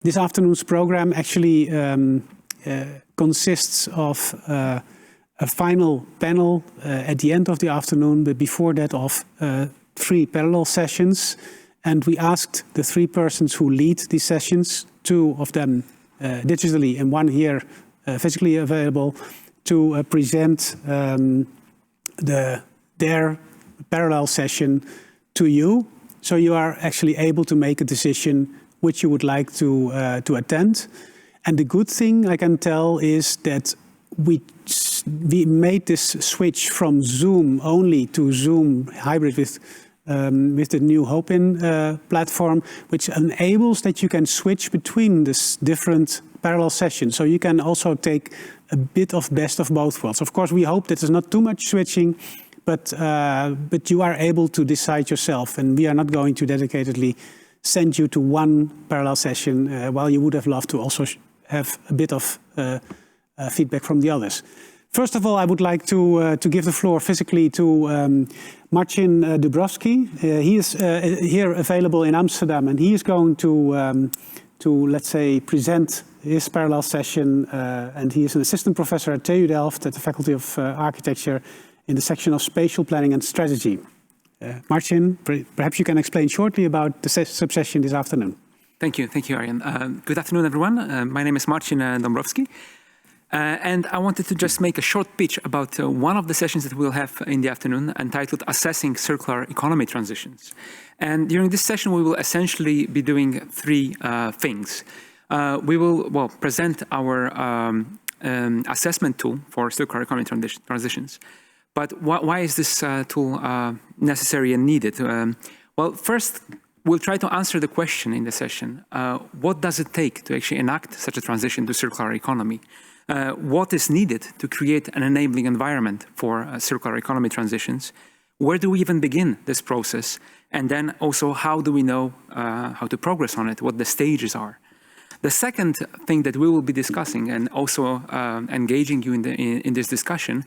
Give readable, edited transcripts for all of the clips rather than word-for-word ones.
This afternoon's program actually consists of a final panel at the end of the afternoon, but before that of 3 parallel sessions. And we asked the 3 persons who lead these sessions, 2 of them digitally and 1 here physically available, to present their parallel session to you. So you are actually able to make a decision which you would like to attend. And the good thing I can tell is that we made this switch from Zoom only to Zoom hybrid with the new Hopin platform, which enables that you can switch between these different parallel sessions. So you can also take a bit of best of both worlds. Of course, we hope that there's not too much switching, but you are able to decide yourself, and we are not going to dedicatedly send you to one parallel session while you would have loved to also have a bit of feedback from the others. First of all, I would like to give the floor physically to Marcin Dubrovsky. He is here available in Amsterdam, and he is going to let's say, present his parallel session. And he is an assistant professor at TU Delft at the Faculty of Architecture in the section of Spatial Planning and Strategy. Marcin, perhaps you can explain shortly about the sub-session this afternoon. Thank you, Arjen. Good afternoon, everyone. My name is Marcin Dubrovsky. And I wanted to just make a short pitch about one of the sessions that we'll have in the afternoon, entitled Assessing Circular Economy Transitions. And during this session, we will essentially be doing 3 things. We will, present our assessment tool for circular economy transitions. But why is this tool necessary and needed? Well, first, we'll try to answer the question in the session. What does it take to actually enact such a transition to circular economy? What is needed to create an enabling environment for circular economy transitions? Where do we even begin this process? And then also, how do we know how to progress on it, what the stages are? The second thing that we will be discussing and also engaging you in this discussion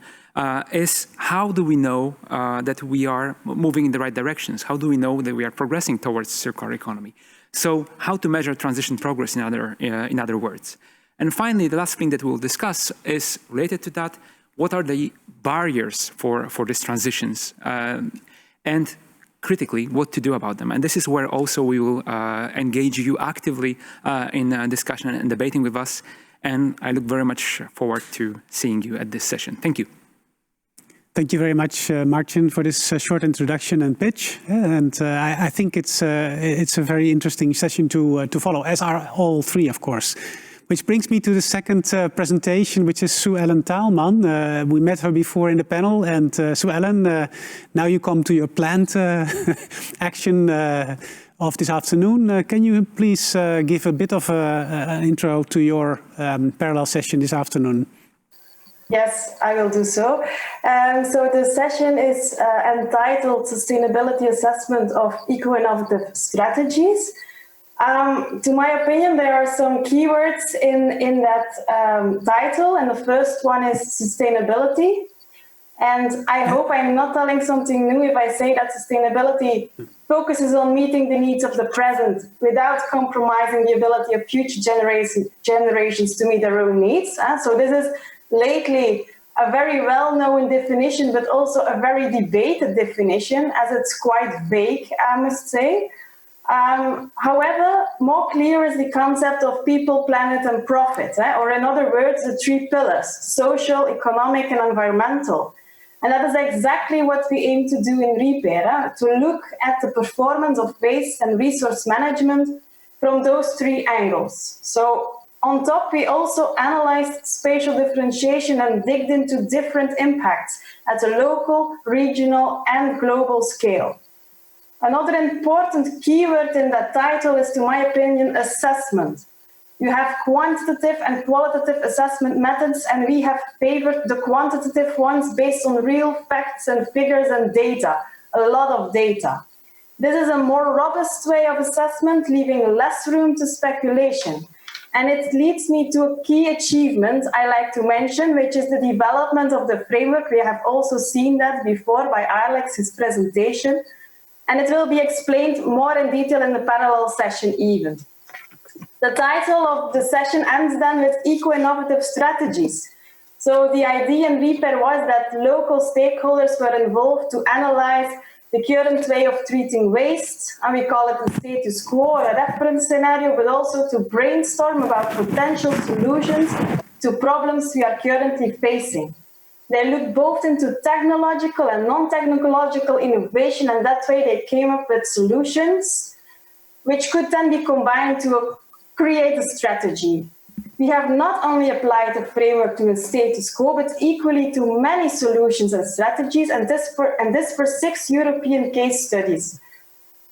is how do we know that we are moving in the right directions? How do we know that we are progressing towards circular economy? So how to measure transition progress in other words? And finally, the last thing that we'll discuss is related to that. What are the barriers for these transitions? And critically, what to do about them. And this is where also we will engage you actively in discussion and debating with us. And I look very much forward to seeing you at this session. Thank you. Thank you very much, Marcin, for this short introduction and pitch. And I think it's a very interesting session to follow, as are all 3, of course. Which brings me to the second presentation, which is Sue Ellen Taalman. We met her before in the panel, and Sue Ellen, now you come to your planned action of this afternoon. Can you please give a bit of an intro to your parallel session this afternoon? Yes, I will do so. So the session is entitled Sustainability Assessment of Eco-Innovative Strategies. To my opinion, there are some keywords in that title, and the first one is sustainability. And I hope I'm not telling something new if I say that sustainability focuses on meeting the needs of the present without compromising the ability of future generations to meet their own needs. So this is lately a very well-known definition, but also a very debated definition, as it's quite vague, I must say. However, more clear is the concept of people, planet, and profit, or in other words, the 3 pillars: social, economic, and environmental. And that is exactly what we aim to do in REPAiR, to look at the performance of waste and resource management from those 3 angles. So on top, we also analyzed spatial differentiation and digged into different impacts at a local, regional, and global scale. Another important keyword in that title is, to my opinion, assessment. You have quantitative and qualitative assessment methods, and we have favored the quantitative ones based on real facts and figures and data, a lot of data. This is a more robust way of assessment, leaving less room to speculation. And it leads me to a key achievement I like to mention, which is the development of the framework. We have also seen that before by Alex's presentation. And it will be explained more in detail in the parallel session even. The title of the session ends then with eco-innovative strategies. So the idea in REPAiR was that local stakeholders were involved to analyze the current way of treating waste, and we call it the status quo or a reference scenario, but also to brainstorm about potential solutions to problems we are currently facing. They looked both into technological and non-technological innovation, and that way they came up with solutions which could then be combined to create a strategy. We have not only applied the framework to a status quo, but equally to many solutions and strategies, and this for 6 European case studies.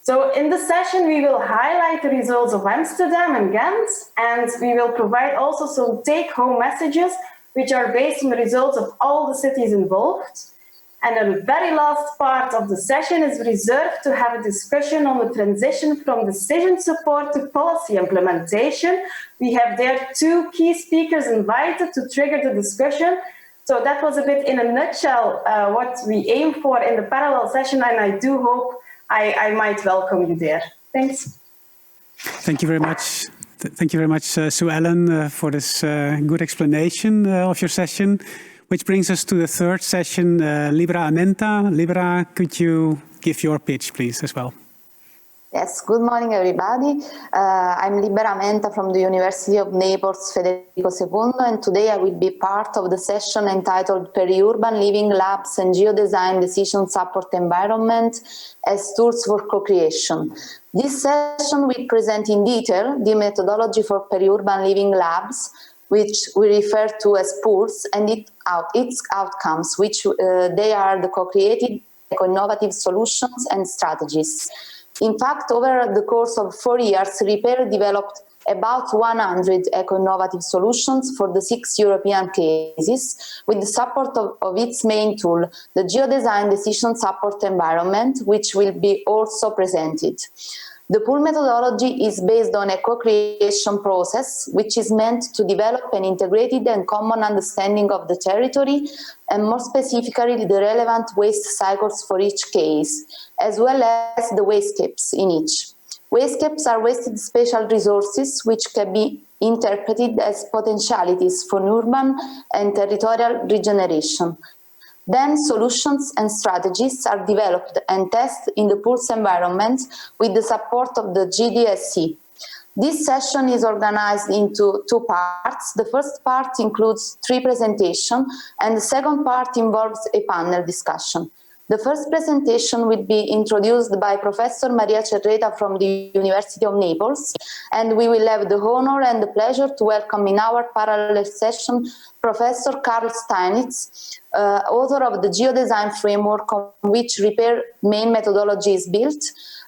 So in the session, we will highlight the results of Amsterdam and Ghent, and we will provide also some take-home messages, which are based on the results of all the cities involved. And the very last part of the session is reserved to have a discussion on the transition from decision support to policy implementation. We have there 2 key speakers invited to trigger the discussion. So that was a bit in a nutshell what we aim for in the parallel session, and I do hope I might welcome you there. Thanks. Thank you very much. Thank you very much, Sue Ellen, for this good explanation of your session. Which brings us to the third session, Libera Amenta. Libera, could you give your pitch, please, as well? Yes, good morning, everybody. I'm Libera Amenta from the University of Naples, Federico II, and today I will be part of the session entitled Peri-Urban Living Labs and Geodesign Decision Support Environment as Tools for Co-Creation. This session will present in detail the methodology for peri-urban living labs, which we refer to as PULS, and its outcomes, which they are the co-created eco-innovative solutions and strategies. In fact, over the course of 4 years, REPAiR developed about 100 eco-innovative solutions for the 6 European cases, with the support of its main tool, the Geodesign Decision Support Environment, which will be also presented. The PUL methodology is based on a co-creation process, which is meant to develop an integrated and common understanding of the territory, and more specifically the relevant waste cycles for each case, as well as the wastegapes in each. Wastegapes are wasted spatial resources which can be interpreted as potentialities for urban and territorial regeneration. Then solutions and strategies are developed and tested in the PULS environment with the support of the GDSC. This session is organized into 2 parts. The first part includes 3 presentations, and the second part involves a panel discussion. The first presentation will be introduced by Professor Maria Cerreta from the University of Naples, and we will have the honor and the pleasure to welcome in our parallel session Professor Karl Steinitz, author of the Geodesign Framework on which REPAiR main methodology is built.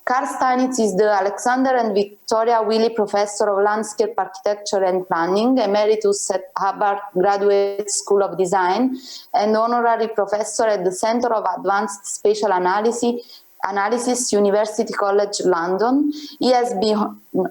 Karl Steinitz is the Alexander and Victoria Willy Professor of Landscape Architecture and Planning, Emeritus at Harvard Graduate School of Design, and Honorary Professor at the Center of Advanced Spatial Analysis, University College London. He has been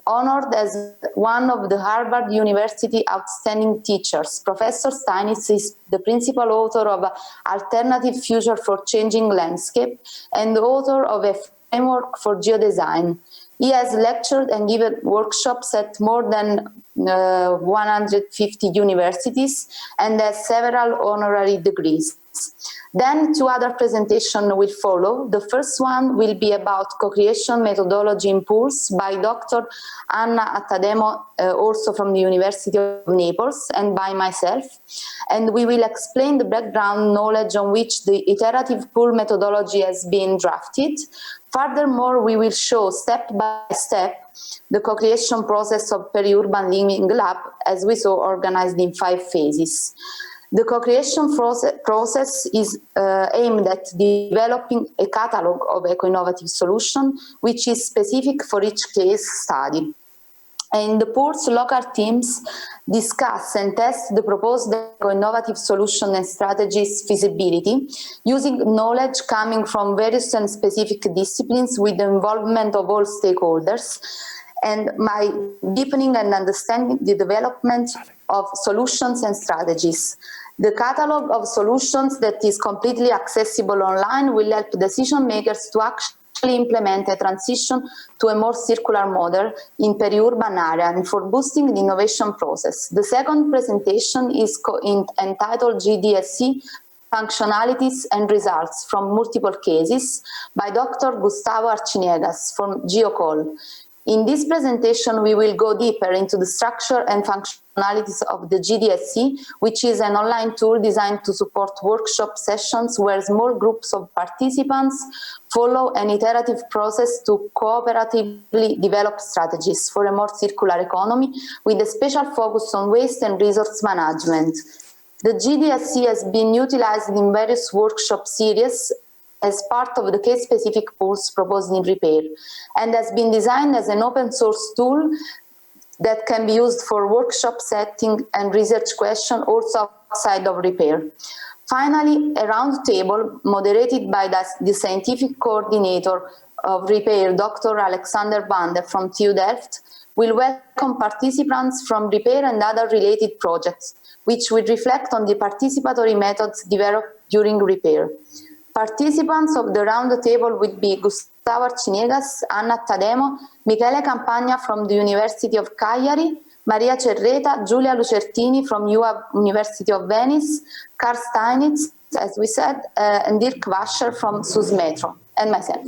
honored as one of the Harvard University Outstanding Teachers. Professor Steinitz is the principal author of Alternative Future for Changing Landscape and author of a framework for geodesign. He has lectured and given workshops at more than 150 universities and has several honorary degrees. Then 2 other presentations will follow. The first one will be about co-creation methodology in PULS by Dr. Anna Attademo, also from the University of Naples, and by myself. And we will explain the background knowledge on which the iterative PUL methodology has been drafted. Furthermore, we will show step by step the co-creation process of peri-urban living lab, as we saw, organized in 5 phases. The co-creation process is aimed at developing a catalog of eco-innovative solutions, which is specific for each case study. In the PULS, local teams discuss and test the proposed eco-innovative solution and strategies feasibility, using knowledge coming from various and specific disciplines with the involvement of all stakeholders, and by deepening and understanding the development of solutions and strategies. The catalog of solutions that is completely accessible online will help decision makers to implement a transition to a more circular model in peri-urban area and for boosting the innovation process. The second presentation is entitled GDSC Functionalities and Results from Multiple Cases by Dr. Gustavo Arciniegas from GeoCol. In this presentation, we will go deeper into the structure and functionalities of the GDSC, which is an online tool designed to support workshop sessions where small groups of participants follow an iterative process to cooperatively develop strategies for a more circular economy with a special focus on waste and resource management. The GDSC has been utilized in various workshop series as part of the case-specific pools proposed in REPAiR, and has been designed as an open-source tool that can be used for workshop setting and research questions also outside of REPAiR. Finally, a roundtable moderated by the scientific coordinator of REPAiR, Dr. Alexander Vander from TU Delft, will welcome participants from REPAiR and other related projects, which will reflect on the participatory methods developed during REPAiR. Participants of the roundtable will be Gustavo Arciniegas, Anna Tademo, Michele Campagna from the University of Cagliari, Maria Cerreta, Giulia Lucertini from University of Venice, Karl Steinitz, as we said, and Dirk Wascher from SUSMetro, and myself.